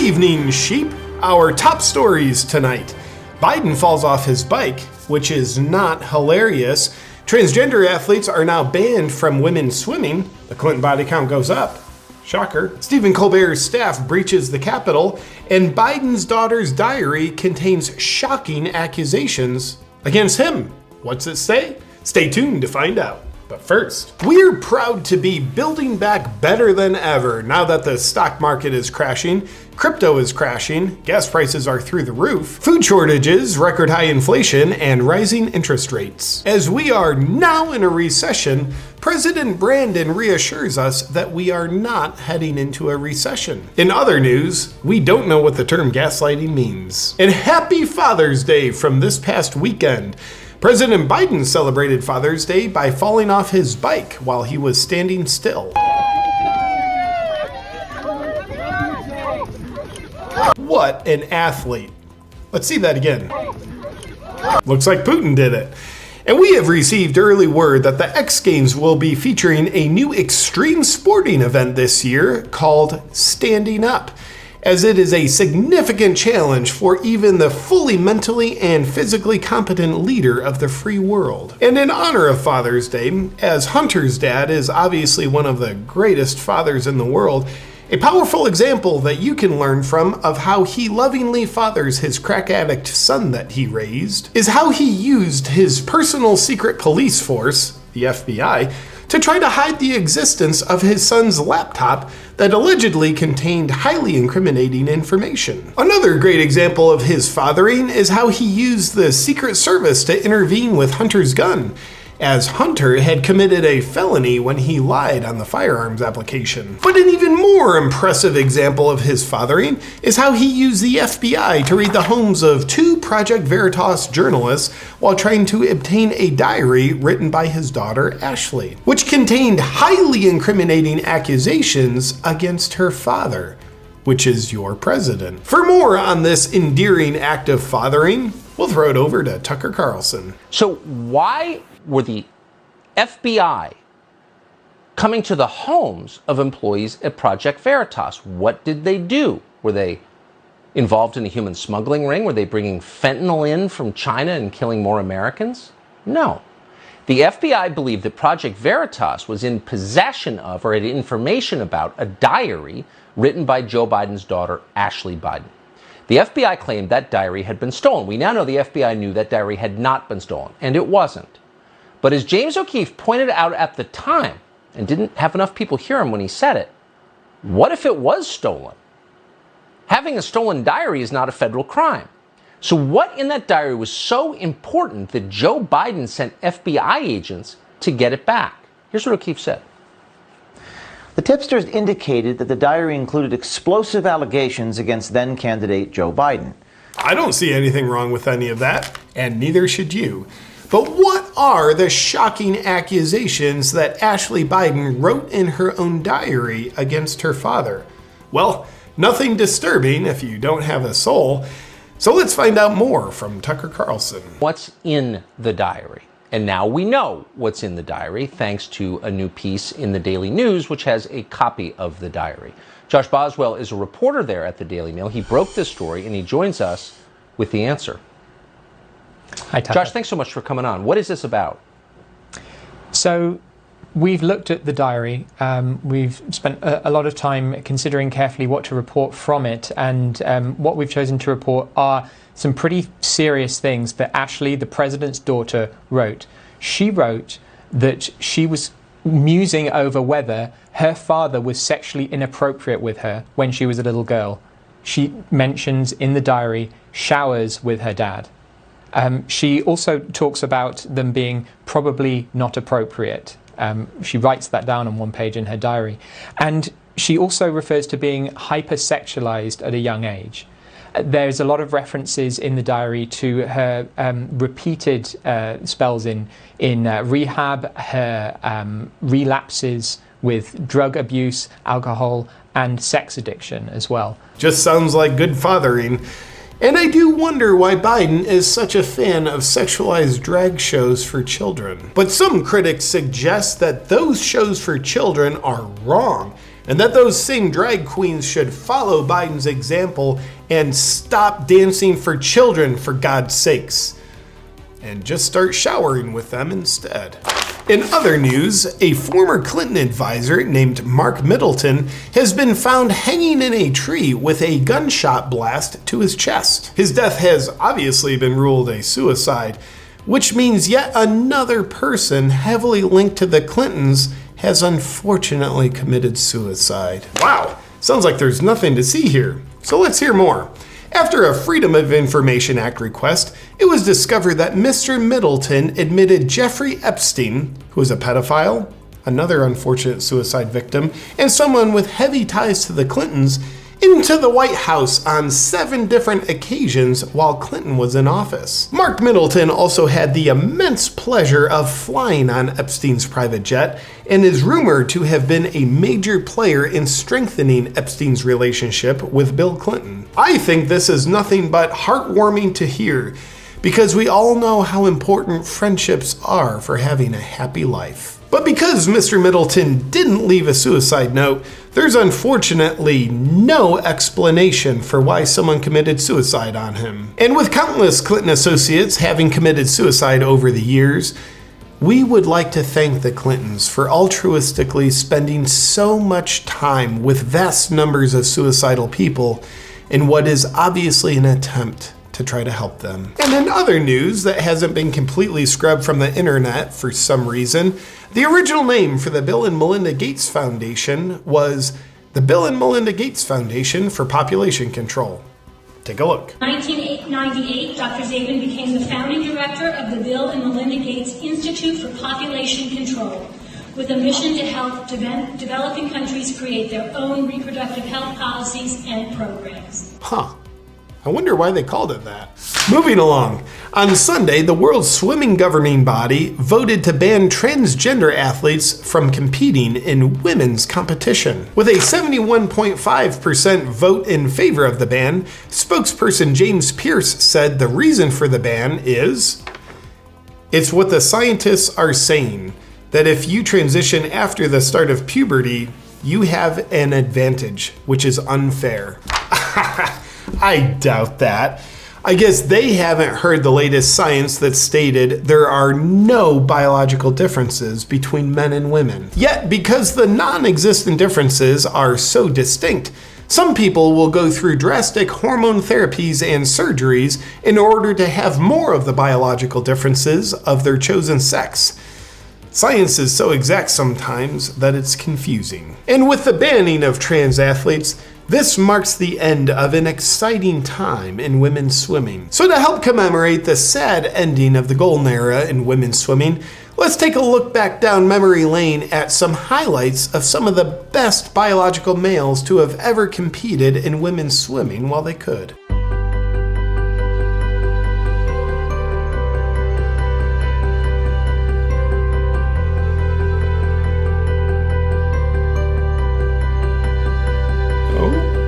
evening, sheep. Our top stories tonight. Biden falls off his bike, which is not hilarious. Transgender athletes are now banned from women's swimming. The Clinton body count goes up. Shocker. Stephen Colbert's staff breaches the Capitol, and Biden's daughter's diary contains shocking accusations against him. What's it say? Stay tuned to find out. But first, we're proud to be building back better than ever now that the stock market is crashing, crypto is crashing, gas prices are through the roof, food shortages, record high inflation, and rising interest rates. As we are now in a recession, President Brandon reassures us that we are not heading into a recession. In other news, we don't know what the term gaslighting means. And happy Father's Day from this past weekend. President Biden celebrated Father's Day by falling off his bike while he was standing still. What an athlete. Let's see that again. Looks like Putin did it. And we have received early word that the X Games will be featuring a new extreme sporting event this year called Standing Up, as it is a significant challenge for even the fully mentally and physically competent leader of the free world. And in honor of Father's Day, as Hunter's dad is obviously one of the greatest fathers in the world, a powerful example that you can learn from of how he lovingly fathers his crack addict son that he raised is how he used his personal secret police force, the FBI, to try to hide the existence of his son's laptop that allegedly contained highly incriminating information. Another great example of his fathering is how he used the Secret Service to intervene with Hunter's gun, as Hunter had committed a felony when he lied on the firearms application. But an even more impressive example of his fathering is how he used the FBI to raid the homes of two Project Veritas journalists while trying to obtain a diary written by his daughter Ashley, which contained highly incriminating accusations against her father, which is your president. For more on this endearing act of fathering, we'll throw it over to Tucker Carlson. So why were the FBI coming to the homes of employees at Project Veritas? What did they do? Were they involved in a human smuggling ring? Were they bringing fentanyl in from China and killing more Americans? No. The FBI believed that Project Veritas was in possession of or had information about a diary written by Joe Biden's daughter, Ashley Biden. The FBI claimed that diary had been stolen. We now know the FBI knew that diary had not been stolen, and it wasn't. But as James O'Keefe pointed out at the time, and didn't have enough people hear him when he said it, what if it was stolen? Having a stolen diary is not a federal crime. So what in that diary was so important that Joe Biden sent FBI agents to get it back? Here's what O'Keefe said. The tipsters indicated that the diary included explosive allegations against then-candidate Joe Biden. I don't see anything wrong with any of that, and neither should you. But what are the shocking accusations that Ashley Biden wrote in her own diary against her father? Well, nothing disturbing if you don't have a soul. So let's find out more from Tucker Carlson. What's in the diary? And now we know what's in the diary thanks to a new piece in the Daily News, which has a copy of the diary. Josh Boswell is a reporter there at the Daily Mail. He broke this story and he joins us with the answer. Hi, Tucker. Josh, thanks so much for coming on. What is this about? So we've looked at the diary. We've spent a lot of time considering carefully what to report from it. And what we've chosen to report are some pretty serious things that Ashley, the president's daughter, wrote. She wrote that she was musing over whether her father was sexually inappropriate with her when she was a little girl. She mentions in the diary showers with her dad. She also talks about them being probably not appropriate. She writes that down on one page in her diary. And she also refers to being hypersexualized at a young age. There's a lot of references in the diary to her repeated spells in rehab, her relapses with drug abuse, alcohol, and sex addiction as well. Just sounds like good fathering. And I do wonder why Biden is such a fan of sexualized drag shows for children. But some critics suggest that those shows for children are wrong, and that those same drag queens should follow Biden's example and stop dancing for children, for God's sakes, and just start showering with them instead. In other news, a former Clinton advisor named Mark Middleton has been found hanging in a tree with a gunshot blast to his chest. His death has obviously been ruled a suicide, which means yet another person heavily linked to the Clintons has unfortunately committed suicide. Wow, sounds like there's nothing to see here. So let's hear more. After a Freedom of Information Act request, it was discovered that Mr. Middleton admitted Jeffrey Epstein, who is a pedophile, another unfortunate suicide victim, and someone with heavy ties to the Clintons, into the White House on 7 different occasions while Clinton was in office. Mark Middleton also had the immense pleasure of flying on Epstein's private jet and is rumored to have been a major player in strengthening Epstein's relationship with Bill Clinton. I think this is nothing but heartwarming to hear, because we all know how important friendships are for having a happy life. But because Mr. Middleton didn't leave a suicide note, there's unfortunately no explanation for why someone committed suicide on him. And with countless Clinton associates having committed suicide over the years, we would like to thank the Clintons for altruistically spending so much time with vast numbers of suicidal people in what is obviously an attempt to try to help them. And in other news that hasn't been completely scrubbed from the internet for some reason, the original name for the Bill and Melinda Gates Foundation was the Bill and Melinda Gates Foundation for Population Control. Take a look. In 1998, Dr. Zabin became the founding director of the Bill and Melinda Gates Institute for Population Control, with a mission to help developing countries create their own reproductive health policies and programs. Huh. I wonder why they called it that. Moving along. On Sunday, the world's swimming governing body voted to ban transgender athletes from competing in women's competition. With a 71.5% vote in favor of the ban, spokesperson James Pierce said the reason for the ban is, it's what the scientists are saying, that if you transition after the start of puberty, you have an advantage, which is unfair. I doubt that. I guess they haven't heard the latest science that stated there are no biological differences between men and women. Yet, because the non-existent differences are so distinct, some people will go through drastic hormone therapies and surgeries in order to have more of the biological differences of their chosen sex. Science is so exact sometimes that it's confusing. And with the banning of trans athletes, this marks the end of an exciting time in women's swimming. So to help commemorate the sad ending of the golden era in women's swimming, let's take a look back down memory lane at some highlights of some of the best biological males to have ever competed in women's swimming while they could.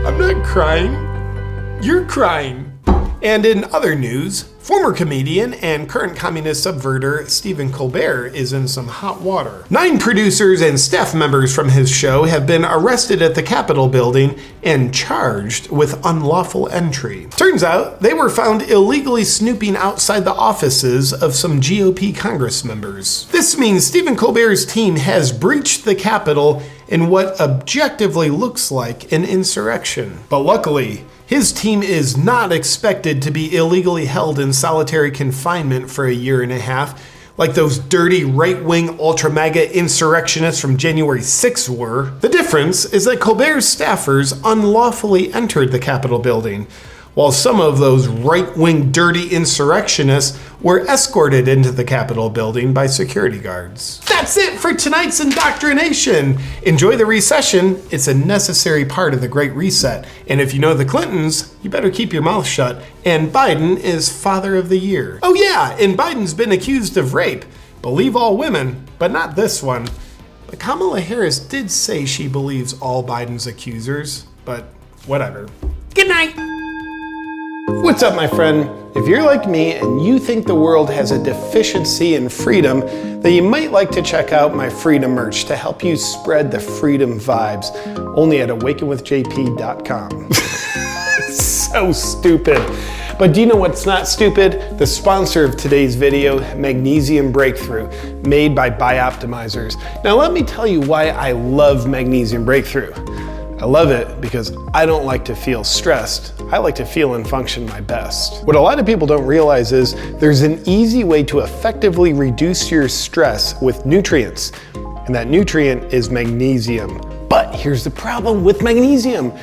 I'm not crying. You're crying. And in other news, former comedian and current communist subverter Stephen Colbert is in some hot water. 9 producers and staff members from his show have been arrested at the Capitol building and charged with unlawful entry. Turns out they were found illegally snooping outside the offices of some GOP Congress members. This means Stephen Colbert's team has breached the Capitol in what objectively looks like an insurrection. But luckily, his team is not expected to be illegally held in solitary confinement for a year and a half, like those dirty right-wing ultra-MAGA insurrectionists from January 6th were. The difference is that Colbert's staffers unlawfully entered the Capitol building, while some of those right-wing dirty insurrectionists were escorted into the Capitol building by security guards. That's it for tonight's indoctrination. Enjoy the recession. It's a necessary part of the Great Reset. And if you know the Clintons, you better keep your mouth shut. And Biden is Father of the Year. Oh yeah, and Biden's been accused of rape. Believe all women, but not this one. But Kamala Harris did say she believes all Biden's accusers, but whatever. Good night. What's up, my friend? If you're like me and you think the world has a deficiency in freedom, then you might like to check out my freedom merch to help you spread the freedom vibes, only at awakenwithjp.com. So stupid. But do you know what's not stupid? The sponsor of today's video, Magnesium Breakthrough, made by Bioptimizers. Now let me tell you why I love Magnesium Breakthrough. I love it because I don't like to feel stressed. I like to feel and function my best. What a lot of people don't realize is there's an easy way to effectively reduce your stress with nutrients, and that nutrient is magnesium. But here's the problem with magnesium. A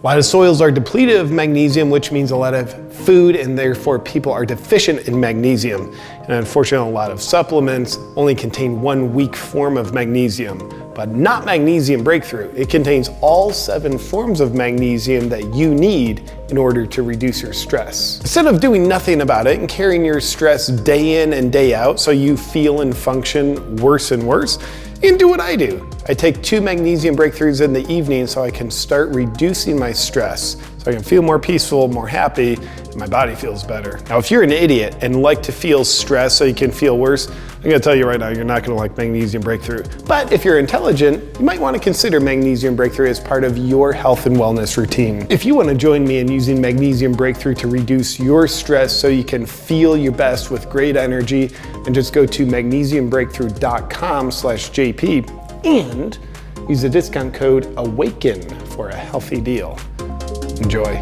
lot of soils are depleted of magnesium, which means a lot of food and therefore people are deficient in magnesium. And unfortunately, a lot of supplements only contain one weak form of magnesium, but not Magnesium Breakthrough. It contains all 7 forms of magnesium that you need in order to reduce your stress. Instead of doing nothing about it and carrying your stress day in and day out so you feel and function worse and worse, you can do what I do. I take 2 Magnesium Breakthroughs in the evening so I can start reducing my stress, so I can feel more peaceful, more happy, and my body feels better. Now, if you're an idiot and like to feel stress so you can feel worse, I'm gonna tell you right now, you're not gonna like Magnesium Breakthrough. But if you're intelligent, you might wanna consider Magnesium Breakthrough as part of your health and wellness routine. If you wanna join me in using Magnesium Breakthrough to reduce your stress so you can feel your best with great energy, then just go to magnesiumbreakthrough.com/JP and use the discount code AWAKEN for a healthy deal. Enjoy.